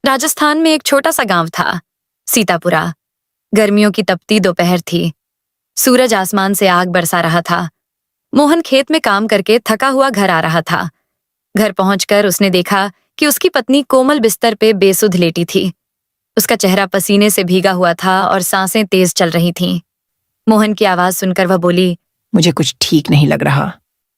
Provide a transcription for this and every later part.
राजस्थान में एक छोटा सा गांव था, सीतापुरा। गर्मियों की तपती दोपहर थी। सूरज आसमान से आग बरसा रहा था। मोहन खेत में काम करके थका हुआ घर आ रहा था। घर पहुंचकर उसने देखा कि उसकी पत्नी कोमल बिस्तर पे बेसुध लेटी थी। उसका चेहरा पसीने से भीगा हुआ था और सांसें तेज चल रही थीं। मोहन की आवाज सुनकर वह बोली, मुझे कुछ ठीक नहीं लग रहा।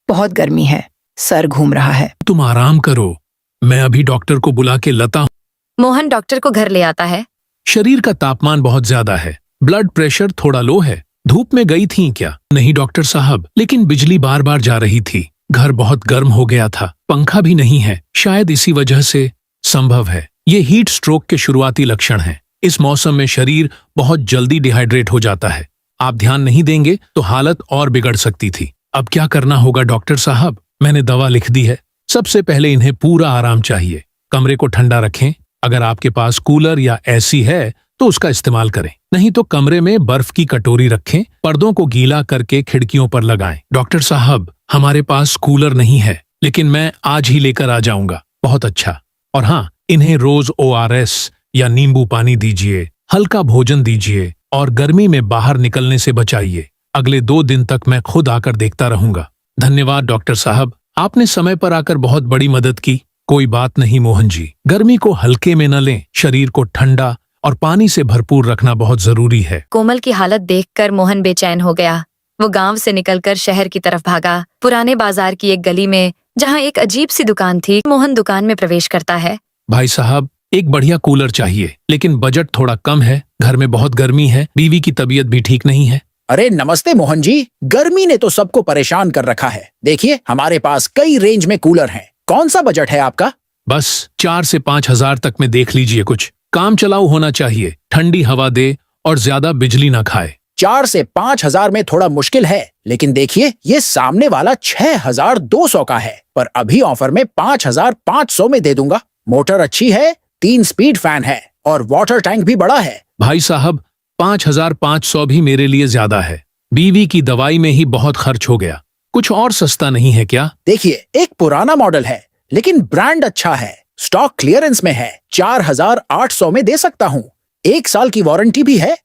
बहुत गर्मी है, सर घूम रहा है। तुम आराम करो, मैं अभी डॉक्टर को बुला के लाता हूँ। मोहन डॉक्टर को घर ले आता है। शरीर का तापमान बहुत ज्यादा है, ब्लड प्रेशर थोड़ा लो है। धूप में गई थी क्या? नहीं डॉक्टर साहब, लेकिन बिजली बार बार जा रही थी। घर बहुत गर्म हो गया था, पंखा भी नहीं है, शायद इसी वजह से। संभव है ये हीट स्ट्रोक के शुरुआती लक्षण हैं। इस मौसम में शरीर बहुत जल्दी डिहाइड्रेट हो जाता है। आप ध्यान नहीं देंगे तो हालत और बिगड़ सकती थी। अब क्या करना होगा डॉक्टर साहब? मैंने दवा लिख दी है। सबसे पहले इन्हें पूरा आराम चाहिए। कमरे को ठंडा रखें। अगर आपके पास कूलर या एसी है तो उसका इस्तेमाल करें, नहीं तो कमरे में बर्फ की कटोरी रखें। पर्दों को गीला करके खिड़कियों पर लगाएं। डॉक्टर साहब, हमारे पास कूलर नहीं है, लेकिन मैं आज ही लेकर आ जाऊंगा। बहुत अच्छा। और हाँ, इन्हें रोज ORS या नींबू पानी दीजिए, हल्का भोजन दीजिए और गर्मी में बाहर निकलने से बचाइए। अगले 2 दिन तक मैं खुद आकर देखता रहूंगा। धन्यवाद डॉक्टर साहब, आपने समय पर आकर बहुत बड़ी मदद की। कोई बात नहीं मोहन जी, गर्मी को हल्के में न लें। शरीर को ठंडा और पानी से भरपूर रखना बहुत जरूरी है। कोमल की हालत देखकर मोहन बेचैन हो गया। वो गांव से निकलकर शहर की तरफ भागा। पुराने बाजार की एक गली में, जहां एक अजीब सी दुकान थी, मोहन दुकान में प्रवेश करता है। भाई साहब, एक बढ़िया कूलर चाहिए, लेकिन बजट थोड़ा कम है। घर में बहुत गर्मी है, बीवी की तबीयत भी ठीक नहीं है। अरे नमस्ते मोहन जी, गर्मी ने तो सबको परेशान कर रखा है। देखिए, हमारे पास कई रेंज में कूलर हैं। कौन सा बजट है आपका? बस 4 से 5 हजार तक में देख लीजिए। कुछ काम चलाऊ होना चाहिए, ठंडी हवा दे और ज्यादा बिजली ना खाए। 4 से 5 हजार में थोड़ा मुश्किल है, लेकिन देखिए ये सामने वाला 6,200 का है, पर अभी ऑफर में 5,500 में दे दूंगा। मोटर अच्छी है, 3 स्पीड फैन है और वाटर टैंक भी बड़ा है। भाई साहब, 5,500 भी मेरे लिए ज्यादा है। बीवी की दवाई में ही बहुत खर्च हो गया। कुछ और सस्ता नहीं है क्या? देखिए, एक पुराना मॉडल है, लेकिन ब्रांड अच्छा है। स्टॉक क्लियरेंस में है। 4,800 में दे सकता हूँ। 1 साल की वारंटी भी है।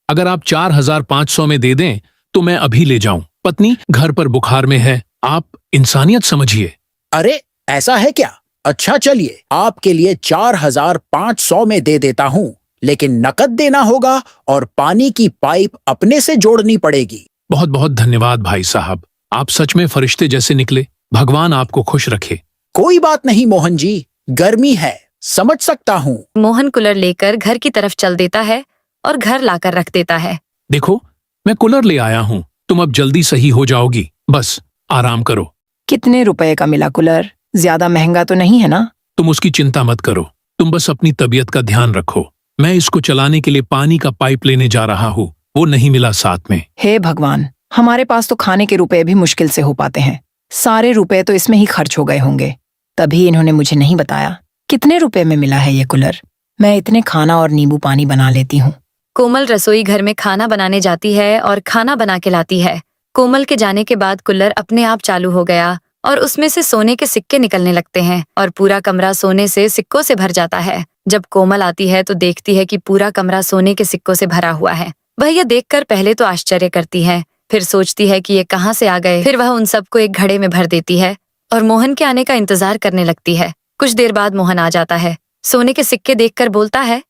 अगर आप 4,500 में दे दें तो मैं अभी ले जाऊं। पत्नी घर पर बुखार में है, आप इंसानियत समझिए। अरे ऐसा है क्या? अच्छा चलिए, आपके लिए 4,500 में दे देता हूँ, लेकिन नकद देना होगा और पानी की पाइप अपने से जोड़नी पड़ेगी। बहुत बहुत धन्यवाद भाई साहब, आप सच में फरिश्ते जैसे निकले। भगवान आपको खुश रखे। कोई बात नहीं मोहन जी, गर्मी है, समझ सकता हूँ। मोहन कूलर लेकर घर की तरफ चल देता है और घर लाकर रख देता है। देखो, मैं कूलर ले आया हूँ, तुम अब जल्दी सही हो जाओगी। बस आराम करो। कितने रुपए का मिला कूलर? ज्यादा महंगा तो नहीं है ना? तुम उसकी चिंता मत करो, तुम बस अपनी तबीयत का ध्यान रखो। मैं इसको चलाने के लिए पानी का पाइप लेने जा रहा हूँ, वो नहीं मिला साथ में। हे भगवान, हमारे पास तो खाने के रुपए भी मुश्किल से हो पाते हैं। सारे रुपए तो इसमें ही खर्च हो गए होंगे। तभी इन्होंने मुझे नहीं बताया कितने रुपए में मिला है ये कूलर। मैं इतने खाना और नींबू पानी बना लेती हूँ। कोमल रसोई घर में खाना बनाने जाती है और खाना बना के लाती है। कोमल के जाने के बाद कूलर अपने आप चालू हो गया और उसमें से सोने के सिक्के निकलने लगते हैं और पूरा कमरा सोने से सिक्कों से भर जाता है। जब कोमल आती है तो देखती है कि पूरा कमरा सोने के सिक्कों से भरा हुआ है। वह यह देखकर पहले तो आश्चर्य करती है, फिर सोचती है कि ये कहाँ से आ गए। फिर वह उन सबको एक घड़े में भर देती है और मोहन के आने का इंतजार करने लगती है। कुछ देर बाद मोहन आ जाता है। सोने के सिक्के देखकर बोलता है,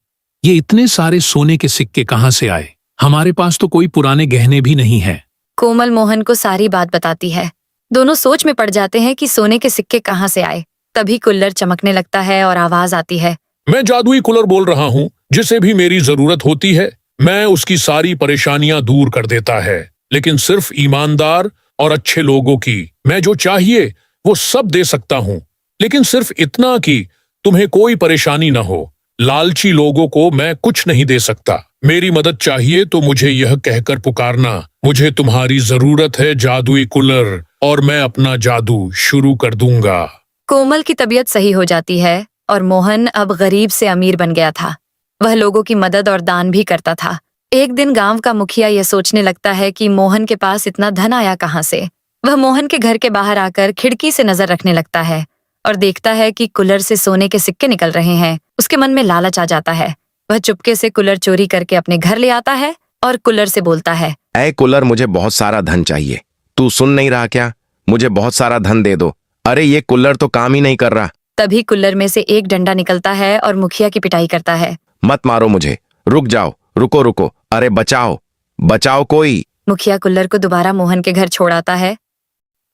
ये इतने सारे सोने के सिक्के कहाँ से आए? हमारे पास तो कोई पुराने गहने भी नहीं है। कोमल मोहन को सारी बात बताती है। दोनों सोच में पड़ जाते हैं कि सोने के सिक्के कहाँ से आए। तभी कूलर चमकने लगता है और आवाज आती है, मैं जादुई कूलर बोल रहा हूँ, जिसे भी मेरी जरूरत होती है मैं उसकी सारी परेशानियां दूर कर देता है, लेकिन सिर्फ ईमानदार और अच्छे लोगों की। मैं जो चाहिए वो सब दे सकता हूँ, लेकिन सिर्फ इतना कि तुम्हें कोई परेशानी न हो। लालची लोगों को मैं कुछ नहीं दे सकता। मेरी मदद चाहिए तो मुझे यह कहकर पुकारना, मुझे तुम्हारी जरूरत है जादुई कूलर, और मैं अपना जादू शुरू कर दूंगा। कोमल की तबीयत सही हो जाती है और मोहन अब गरीब से अमीर बन गया था। वह लोगों की मदद और दान भी करता था। एक दिन गांव का मुखिया यह सोचने लगता है कि मोहन के पास इतना धन आया कहाँ से। वह मोहन के घर के बाहर आकर खिड़की से नजर रखने लगता है और देखता है कि कूलर से सोने के सिक्के निकल रहे हैं। उसके मन में लालच आ जाता है। वह चुपके से कूलर चोरी करके अपने घर ले आता है और कूलर से बोलता है, ऐ कूलर, मुझे बहुत सारा धन चाहिए। तू सुन नहीं रहा क्या? मुझे बहुत सारा धन दे दो। अरे ये कूलर तो काम ही नहीं कर रहा। तभी कूलर में से एक डंडा निकलता है और मुखिया की पिटाई करता है। मत मारो मुझे, रुक जाओ, रुको रुको, अरे बचाओ, बचाओ कोई। मुखिया कुल्लर को दोबारा मोहन के घर छोड़ आता है।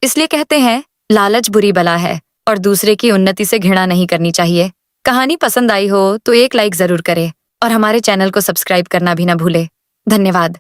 इसलिए कहते हैं, लालच बुरी बला है और दूसरे की उन्नति से घृणा नहीं करनी चाहिए। कहानी पसंद आई हो तो एक लाइक जरूर करें और हमारे चैनल को सब्सक्राइब करना भी ना भूले। धन्यवाद।